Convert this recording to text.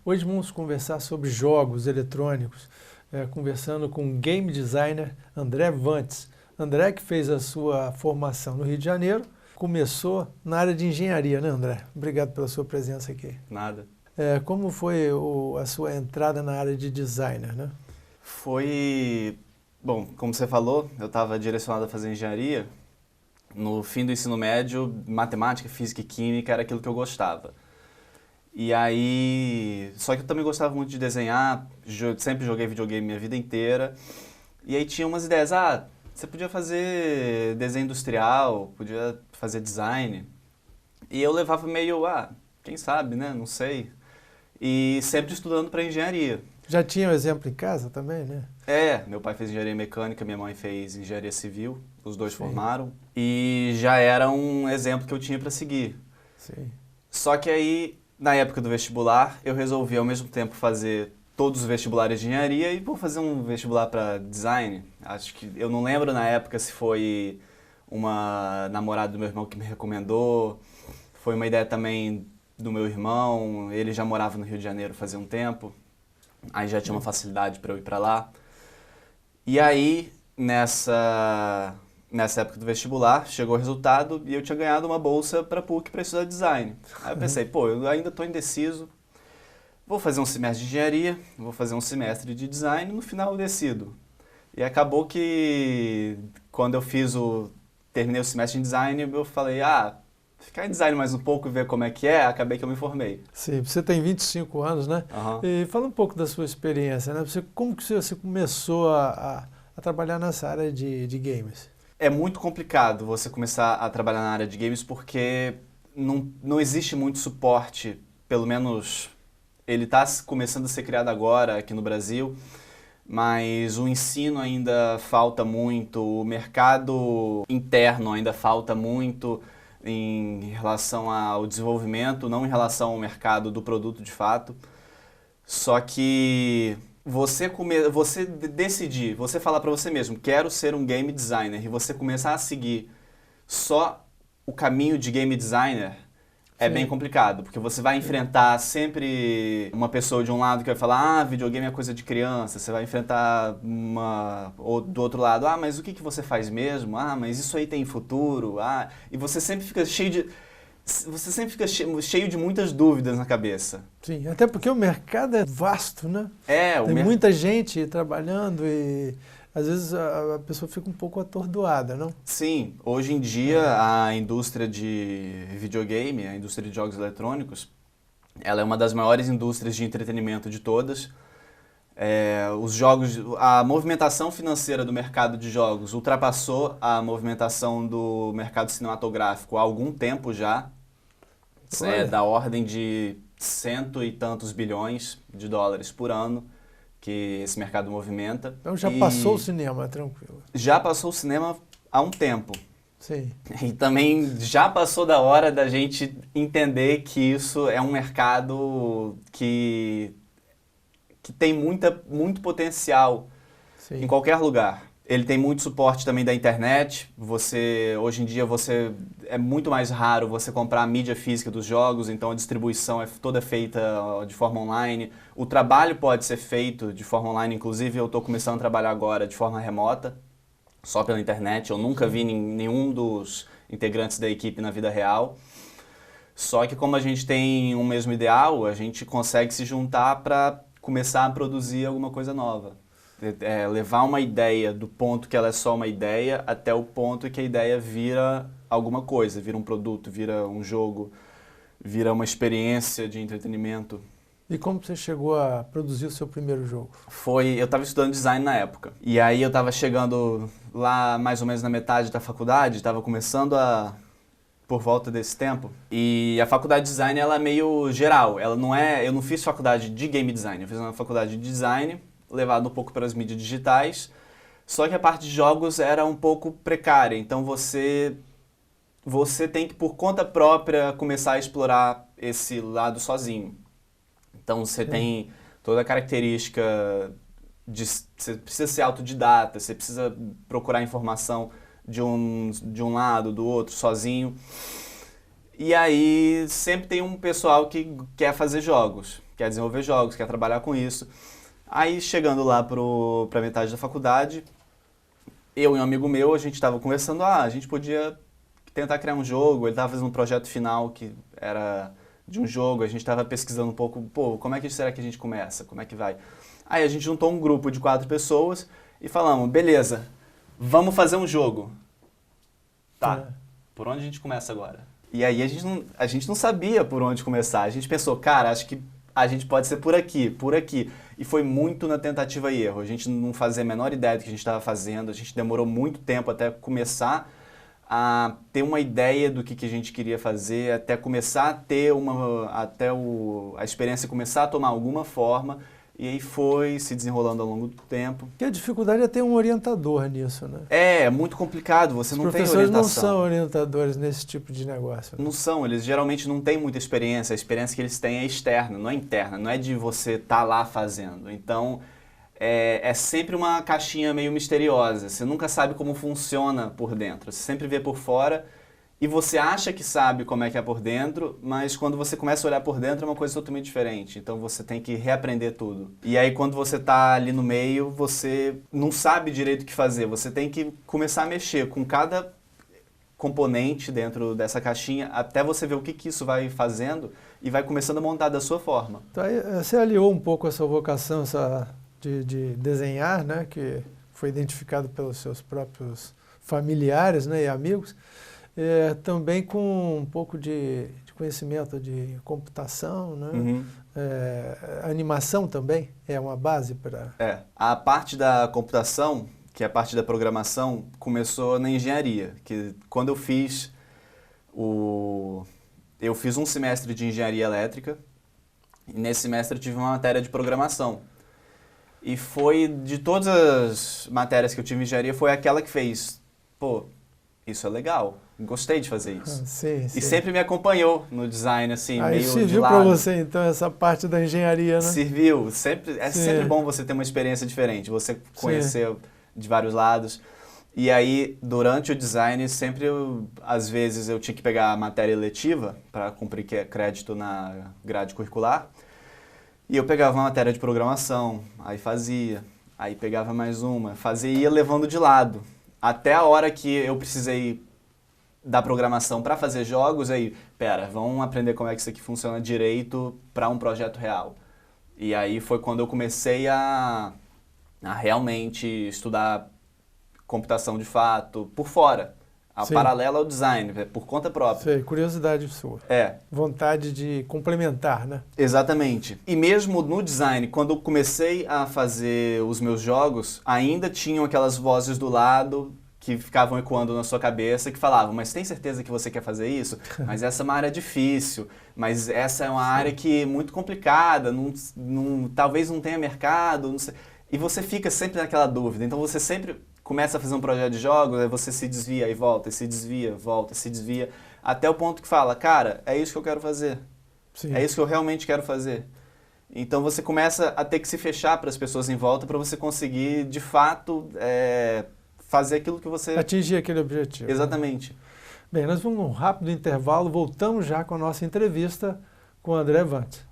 Hoje vamos conversar sobre jogos eletrônicos, conversando com o game designer André Vantes. André, que fez a sua formação no Rio de Janeiro, começou na área de engenharia, né, André? Obrigado pela sua presença aqui. Nada. Como foi a sua entrada na área de designer, né? Bom, como você falou, eu estava direcionado a fazer engenharia. No fim do ensino médio, matemática, física e química era aquilo que eu gostava. E aí, só que eu também gostava muito de desenhar, sempre joguei videogame minha vida inteira. E aí tinha umas ideias, você podia fazer desenho industrial, podia fazer design. E eu levava meio, quem sabe, né, não sei. E sempre estudando para engenharia. Já tinha um exemplo em casa também, né? Meu pai fez engenharia mecânica, minha mãe fez engenharia civil, os dois Sim. formaram. E já era um exemplo que eu tinha para seguir. Sim. Só que aí, na época do vestibular, eu resolvi ao mesmo tempo fazer todos os vestibulares de engenharia e vou fazer um vestibular para design. Acho que, eu não lembro na época se foi uma namorada do meu irmão que me recomendou, foi uma ideia também do meu irmão, ele já morava no Rio de Janeiro fazia um tempo, aí já tinha uma facilidade para eu ir para lá. E aí, nessa época do vestibular, chegou o resultado e eu tinha ganhado uma bolsa para a PUC para estudar design. Aí eu pensei, eu ainda estou indeciso, vou fazer um semestre de engenharia, vou fazer um semestre de design, no final eu decido. E acabou que quando eu terminei o semestre em design, eu falei, ficar em design mais um pouco e ver como é que é, acabei que eu me formei. Sim, você tem 25 anos, né? Uhum. E fala um pouco da sua experiência, né? Como que você começou a trabalhar nessa área de games? É muito complicado você começar a trabalhar na área de games porque não existe muito suporte, pelo menos ele está começando a ser criado agora aqui no Brasil, mas o ensino ainda falta muito, o mercado interno ainda falta muito em relação ao desenvolvimento, não em relação ao mercado do produto de fato. Só que você decidir, você falar para você mesmo, quero ser um game designer, e você começar a seguir só o caminho de game designer, é bem complicado, porque você vai enfrentar sempre uma pessoa de um lado que vai falar, videogame é coisa de criança, você vai enfrentar do outro lado, mas o que você faz mesmo? Mas isso aí tem futuro? E você sempre fica cheio de muitas dúvidas na cabeça. Sim, até porque o mercado é vasto, né? Tem muita gente trabalhando e às vezes a pessoa fica um pouco atordoada, não? Sim, hoje em dia a indústria de videogame, a indústria de jogos eletrônicos, ela é uma das maiores indústrias de entretenimento de todas. A movimentação financeira do mercado de jogos ultrapassou a movimentação do mercado cinematográfico há algum tempo já. Da ordem de cento e tantos bilhões de dólares por ano que esse mercado movimenta. Então já passou o cinema, tranquilo. Já passou o cinema há um tempo. Sim. E também já passou da hora da gente entender que isso é um mercado que tem muito potencial. Sim. Em qualquer lugar. Ele tem muito suporte também da internet. Hoje em dia é muito mais raro você comprar a mídia física dos jogos, então a distribuição é toda feita de forma online. O trabalho pode ser feito de forma online, inclusive eu estou começando a trabalhar agora de forma remota, só pela internet. Eu nunca vi nenhum dos integrantes da equipe na vida real. Só que como a gente tem um mesmo ideal, a gente consegue se juntar para começar a produzir alguma coisa nova. Levar uma ideia do ponto que ela é só uma ideia até o ponto que a ideia vira alguma coisa, vira um produto, vira um jogo, vira uma experiência de entretenimento. E como você chegou a produzir o seu primeiro jogo? Eu estava estudando design na época, e aí eu estava chegando lá mais ou menos na metade da faculdade, estava começando por volta desse tempo, e a faculdade de design ela é meio geral, eu não fiz faculdade de game design, eu fiz uma faculdade de design, levado um pouco para as mídias digitais, só que a parte de jogos era um pouco precária, então você você tem que, por conta própria, começar a explorar esse lado sozinho. Então, você tem toda a característica você precisa ser autodidata, você precisa procurar informação de um lado, do outro, sozinho. E aí sempre tem um pessoal que quer fazer jogos, quer desenvolver jogos, quer trabalhar com isso. Aí chegando lá pra metade da faculdade, eu e um amigo meu, a gente estava conversando, a gente podia tentar criar um jogo, ele estava fazendo um projeto final que era de um jogo, a gente estava pesquisando um pouco, como é que será que a gente começa, como é que vai? Aí a gente juntou um grupo de 4 pessoas e falamos, beleza, vamos fazer um jogo. Tá, por onde a gente começa agora? E aí a gente não sabia por onde começar. A gente pensou, cara, acho que a gente pode ser por aqui, por aqui. E foi muito na tentativa e erro. A gente não fazia a menor ideia do que a gente estava fazendo. A gente demorou muito tempo até começar a ter uma ideia do que a gente queria fazer, até começar a ter a experiência começar a tomar alguma forma. E aí foi se desenrolando ao longo do tempo. Porque a dificuldade é ter um orientador nisso, né? É muito complicado, você não tem orientação. Os professores não são orientadores nesse tipo de negócio. Né? Não são, eles geralmente não têm muita experiência. A experiência que eles têm é externa, não é interna, não é de você estar lá fazendo. Então, é sempre uma caixinha meio misteriosa. Você nunca sabe como funciona por dentro. Você sempre vê por fora e você acha que sabe como é que é por dentro, mas quando você começa a olhar por dentro é uma coisa totalmente diferente. Então você tem que reaprender tudo. E aí quando você está ali no meio, você não sabe direito o que fazer. Você tem que começar a mexer com cada componente dentro dessa caixinha até você ver o que isso vai fazendo e vai começando a montar da sua forma. Então, aí, você aliou um pouco essa vocação de desenhar, né, que foi identificado pelos seus próprios familiares, né, e amigos, também com um pouco de conhecimento de computação, né? Animação também é uma base para... A parte da computação, que é a parte da programação, começou na engenharia, que quando eu fiz um semestre de engenharia elétrica, e nesse semestre eu tive uma matéria de programação. E foi, de todas as matérias que eu tive em engenharia, foi aquela que fez, isso é legal, gostei de fazer isso. Sim. E sempre me acompanhou no design, assim, meio de lado. Serviu para você, então, essa parte da engenharia, né? Serviu. Sempre bom você ter uma experiência diferente, você conhecer de vários lados. E aí, durante o design, às vezes, eu tinha que pegar a matéria eletiva para cumprir crédito na grade curricular. E eu pegava uma matéria de programação, aí fazia, aí pegava mais uma, fazia e ia levando de lado. Até a hora que eu precisei da programação para fazer jogos, vamos aprender como é que isso aqui funciona direito para um projeto real. E aí foi quando eu comecei a realmente estudar computação de fato, por fora. Paralela ao design, por conta própria. Curiosidade sua. Vontade de complementar, né? Exatamente. E mesmo no design, quando eu comecei a fazer os meus jogos, ainda tinham aquelas vozes do lado que ficavam ecoando na sua cabeça, que falavam, mas tem certeza que você quer fazer isso? Mas essa é uma área difícil, mas essa é uma área que é muito complicada, talvez não tenha mercado, não sei. E você fica sempre naquela dúvida, então você sempre começa a fazer um projeto de jogos, aí você se desvia e volta, e se desvia, volta, se desvia, até o ponto que fala, cara, é isso que eu quero fazer. Sim. É isso que eu realmente quero fazer. Então você começa a ter que se fechar para as pessoas em volta para você conseguir, de fato, fazer aquilo que você... Atingir aquele objetivo. Exatamente. Né? Bem, nós vamos num rápido intervalo, voltamos já com a nossa entrevista com o André Vantz.